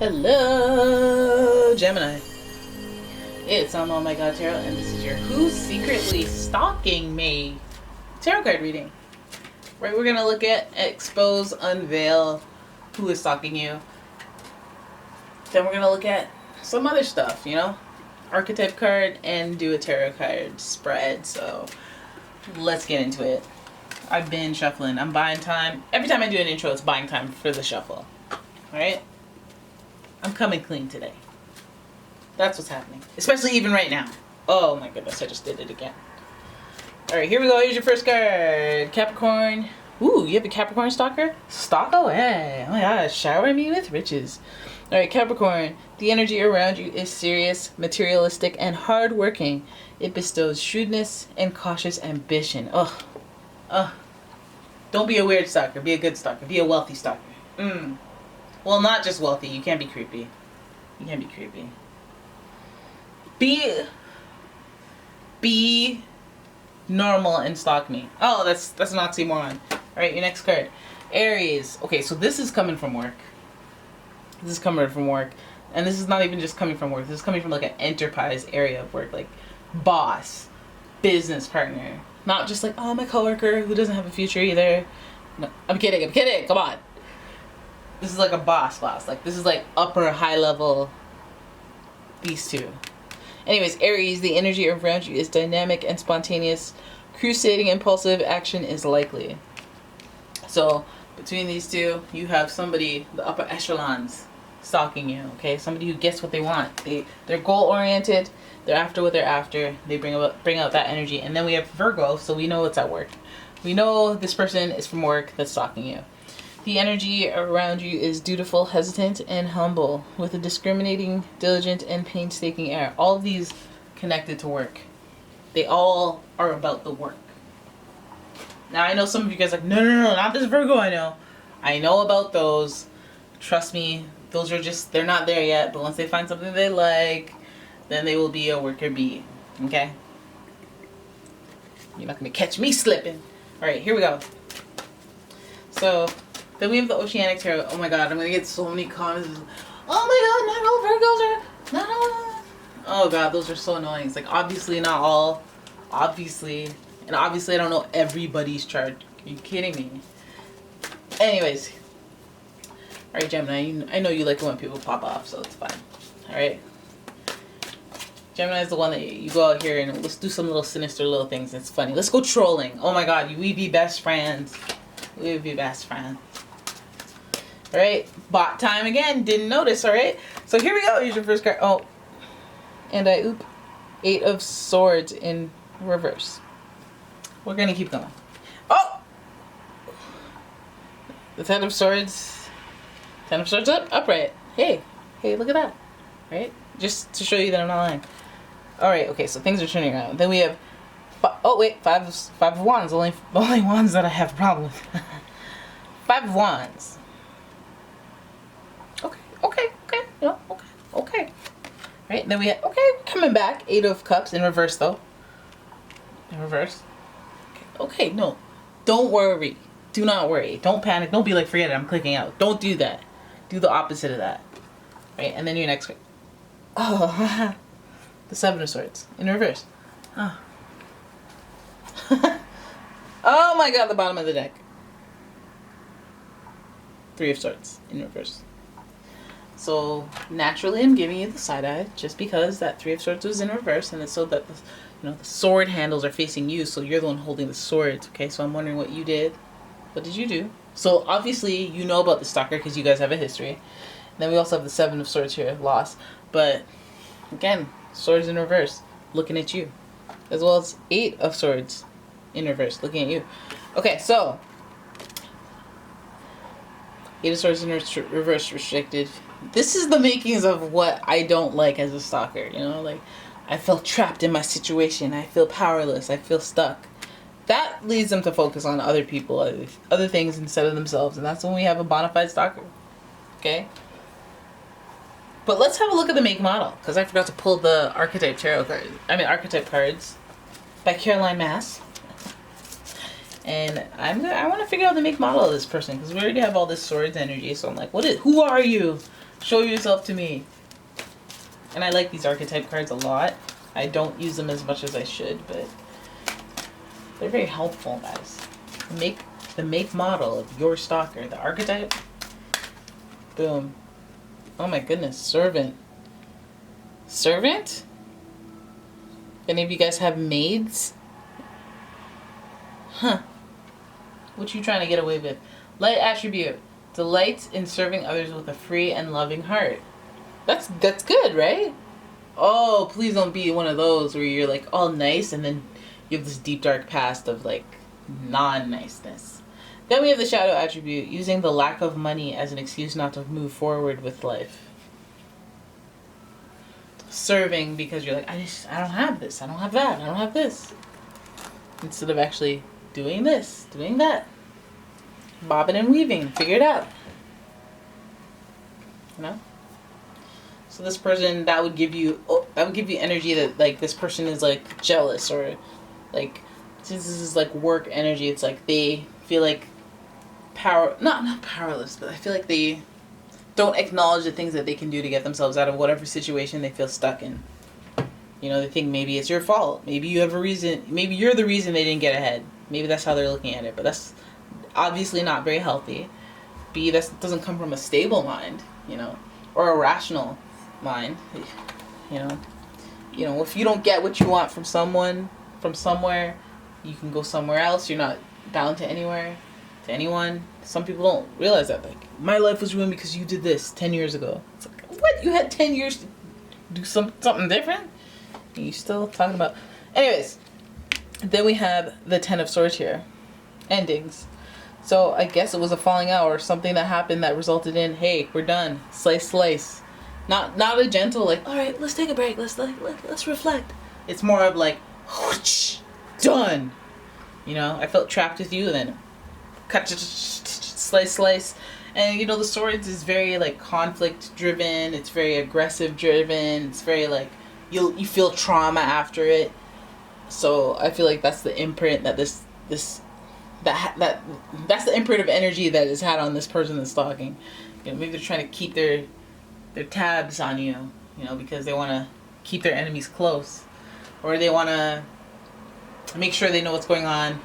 Hello, Gemini. It's umomgtarot, and this is your Who's Secretly Stalking Me tarot card reading. Right, we're gonna look at expose, unveil who is stalking you. Then we're gonna look at some other stuff, archetype card, and do a tarot card spread. So let's get into it. I've been shuffling. I'm buying time. Every time I do an intro, it's buying time for the shuffle. Alright? I'm coming clean today. That's what's happening. Especially even right now. Oh my goodness, I just did it again. Alright, here we go. Here's your first card. Capricorn. Ooh, you have a Capricorn stalker? Stalk away. Oh my gosh, shower me with riches. Alright, Capricorn. The energy around you is serious, materialistic, and hardworking. It bestows shrewdness and cautious ambition. Don't be a weird stalker. Be a good stalker. Be a wealthy stalker. Well, not just wealthy. You can't be creepy. You can't be creepy. Be normal and stalk me. Oh, that's an oxymoron. Alright, your next card. Aries. Okay, so this is coming from work. This is coming from work. And this is not even just coming from work. This is coming from like an enterprise area of work. Like boss, business partner. Not just like, oh, my coworker who doesn't have a future either. No, I'm kidding. Come on. This is like a boss. Like, this is like upper high level. These two. Anyways, Aries, the energy around you is dynamic and spontaneous. Crusading impulsive action is likely. So, between these two, you have somebody, the upper echelons, stalking you, okay? Somebody who gets what they want. They're goal-oriented. They're after what they're after. They bring out that energy. And then we have Virgo, so we know it's at work. We know this person is from work that's stalking you. The energy around you is dutiful, hesitant, and humble, with a discriminating, diligent, and painstaking air. All of these connected to work. They all are about the work. Now, I know some of you guys are like, no, not this Virgo I know about those. Trust me, those are just, they're not there yet, but once they find something they like, then they will be a worker bee. Okay? You're not going to catch me slipping. Alright, here we go. So, then we have the Oceanic Tarot. Oh my god, I'm going to get so many comments. Oh my god, not all Virgos are... No. Oh god, those are so annoying. It's like, obviously not all. Obviously. And obviously I don't know everybody's chart. Are you kidding me? Anyways. Alright, Gemini, I know you like it when people pop off, so it's fine. Alright. Gemini is the one that you go out here and let's do some little sinister little things. It's funny. Let's go trolling. Oh my god, we be best friends. We would be best friends. Alright, bot time again. Didn't notice, alright? So here we go. Here's your first card. Oh. And Eight of Swords in reverse. We're gonna keep going. Oh! The Ten of Swords. Ten of Swords upright. Hey, look at that. Right? Just to show you that I'm not lying. Alright, okay, so things are turning around. Then we have... Five of Wands. Only wands that I have a problem with. Five of Wands. Okay. Right, then we have... coming back. Eight of Cups in reverse, though. In reverse. Okay, no. Don't worry. Do not worry. Don't panic. Don't be like, forget it, I'm clicking out. Don't do that. Do the opposite of that. Right, and then your next... Oh, the Seven of Swords in reverse. Oh. Oh my god, the bottom of the deck. Three of Swords in reverse. So naturally I'm giving you the side eye just because that Three of Swords was in reverse, and it's so that the sword handles are facing you, so you're the one holding the swords. Okay, so I'm wondering what you did. What did you do? So obviously you know about the stalker because you guys have a history. And then we also have the Seven of Swords here, lost. But again, swords in reverse, looking at you, as well as Eight of Swords in reverse, looking at you. Okay, so Eight of Swords in reverse, restricted. This is the makings of what I don't like as a stalker. Like I feel trapped in my situation. I feel powerless. I feel stuck. That leads them to focus on other people, other things instead of themselves, and that's when we have a bona fide stalker. Okay. But let's have a look at the make model, because I forgot to pull the archetype cards by Caroline Mass. And I want to figure out the make model of this person, because we already have all this swords energy. So I'm like, who are you? Show yourself to me. And I like these archetype cards a lot. I don't use them as much as I should, but they're very helpful, guys. The make model of your stalker, the archetype. Boom. Oh my goodness, servant. Servant? Any of you guys have maids? Huh. What you trying to get away with? Light attribute. Delights in serving others with a free and loving heart. That's good, right? Oh, please don't be one of those where you're like all nice and then you have this deep dark past of like non-niceness. Then we have the shadow attribute, using the lack of money as an excuse not to move forward with life. Serving because you're like, I don't have this, I don't have that, I don't have this. Instead of actually doing this, doing that. Bobbing and weaving, figure it out. You know? So this person, that would give you energy that like this person is like jealous, or like, since this is like work energy, it's like they feel like not powerless, but I feel like they don't acknowledge the things that they can do to get themselves out of whatever situation they feel stuck in. You know, they think maybe it's your fault. Maybe you have a reason. Maybe you're the reason they didn't get ahead. Maybe that's how they're looking at it. But that's obviously not very healthy. B, that doesn't come from a stable mind, you know, or a rational mind. You know, if you don't get what you want from someone, from somewhere, you can go somewhere else. You're not bound to anywhere, to anyone. Some people don't realize that. Like, my life was ruined because you did this 10 years ago. It's like, what? You had 10 years to do something different? And you still talking about... Anyways, then we have the 10 of Swords here. Endings. So I guess it was a falling out or something that happened that resulted in, hey, we're done. Slice, slice. Not a gentle, like, all right, let's take a break. Let's reflect. It's more of like, whoosh, done. You know, I felt trapped with you, and then cut, slice. And, you know, the Swords is very, like, conflict-driven. It's very aggressive-driven. It's very, like, you feel trauma after it. So I feel like that's the imprint that that's the imprint of energy that is had on this person that's stalking. You know, maybe they're trying to keep their tabs on you, you know, because they want to keep their enemies close, or they want to make sure they know what's going on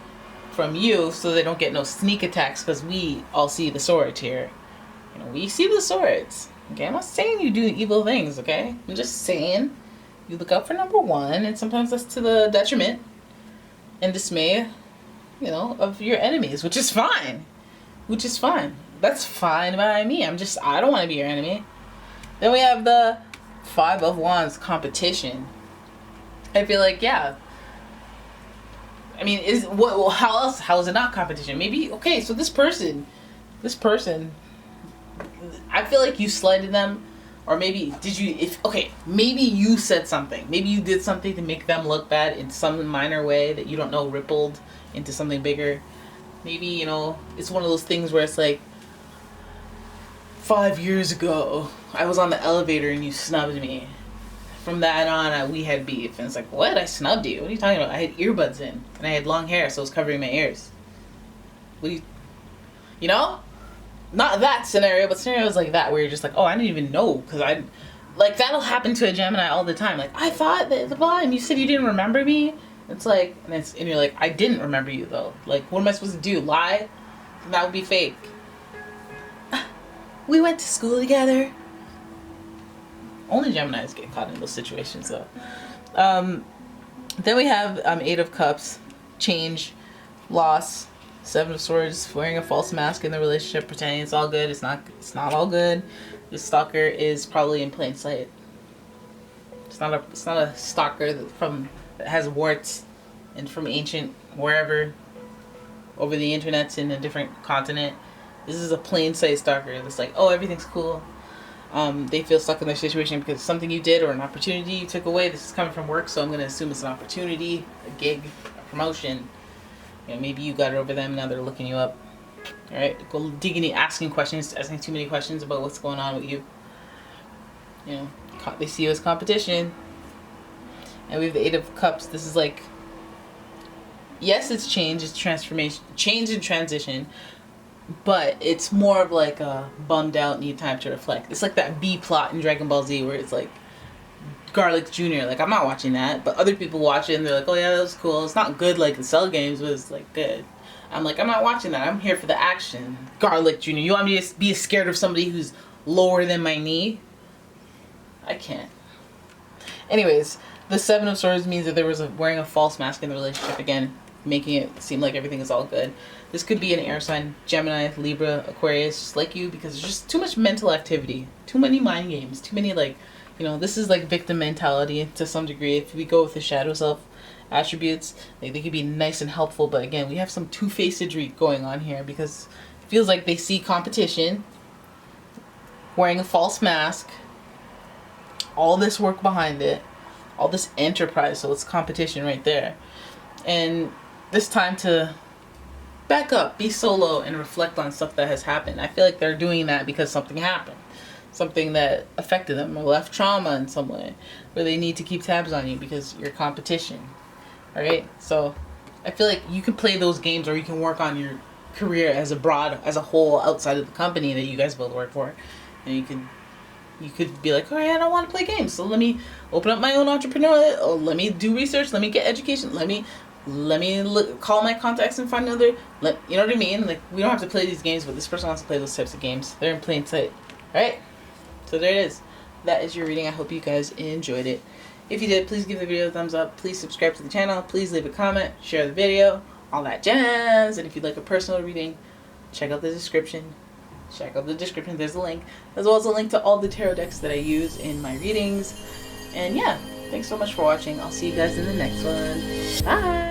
from you so they don't get no sneak attacks, because we all see the Swords here. You know, we see the Swords. Okay, I'm not saying you do evil things, okay? I'm just saying you look out for number one, and sometimes that's to the detriment and dismay, you know, of your enemies, which is fine. That's fine by me. I don't want to be your enemy. Then we have the 5 of Wands, competition. I feel like, yeah. I mean, how is it not competition? Maybe, okay, so this person, I feel like you slighted them, or maybe maybe you said something. Maybe you did something to make them look bad in some minor way that you don't know rippled into something bigger. Maybe, you know, it's one of those things where it's like, 5 years ago, I was on the elevator and you snubbed me. From that on, we had beef. And it's like, what? I snubbed you? What are you talking about? I had earbuds in. And I had long hair, so it was covering my ears. You know? Not that scenario, but scenarios like that where you're just like, oh, I didn't even know. Because like, that'll happen to a Gemini all the time. Like, I thought that, and you said you didn't remember me? It's like, and you're like, I didn't remember you, though. Like, what am I supposed to do? Lie? That would be fake. We went to school together. Only Geminis get caught in those situations, though. Then we have 8 of Cups, change, loss, 7 of Swords, wearing a false mask in the relationship, pretending it's all good. It's not all good. This stalker is probably in plain sight. It's not a stalker that has warts and from ancient wherever over the internet's in a different continent. This is a plain sight stalker that's like, oh, everything's cool. They feel stuck in their situation because something you did or an opportunity you took away. This is coming from work, so I'm going to assume it's an opportunity, a gig, a promotion. You know, maybe you got it over them, now they're looking you up. All right, go digging, asking too many questions about what's going on with you. You know, they see you as competition. And we have the 8 of Cups. This is like, yes, it's change, it's transformation, change and transition. but it's more of like a bummed out, need time to reflect. It's like that B plot in Dragon Ball Z where it's like Garlic Jr. Like, I'm not watching that, but other people watch it and they're like, oh yeah, that was cool. It's not good like the Cell games, but it's like good. I'm like, I'm not watching that. I'm here for the action. Garlic Jr. You want me to be scared of somebody who's lower than my knee? I can't. Anyways, the Seven of Swords means that there was wearing a false mask in the relationship again, making it seem like everything is all good. This could be an air sign, Gemini, Libra, Aquarius, just like you, because there's just too much mental activity, too many mind games, too many like, you know, this is like victim mentality to some degree. If we go with the shadow self attributes, like they could be nice and helpful, but again, we have some two-facedry going on here because it feels like they see competition, wearing a false mask, all this work behind it, all this enterprise, so it's competition right there. And this time to back up, be solo, and reflect on stuff that has happened. I feel like they're doing that because something happened. Something that affected them or left trauma in some way where they need to keep tabs on you because you're competition. Alright? So I feel like you can play those games or you can work on your career as a whole outside of the company that you guys both work for. And you could be like, alright, I don't want to play games, so let me open up my own entrepreneur, or let me do research, let me get education, let me call my contacts and find another, you know what I mean? Like, we don't have to play these games, but this person wants to play those types of games. They're in plain sight. Alright? So there it is. That is your reading. I hope you guys enjoyed it. If you did, please give the video a thumbs up. Please subscribe to the channel. Please leave a comment. Share the video. All that jazz. And if you'd like a personal reading, check out the description. Check out the description. There's a link. As well as a link to all the tarot decks that I use in my readings. And yeah, thanks so much for watching. I'll see you guys in the next one. Bye!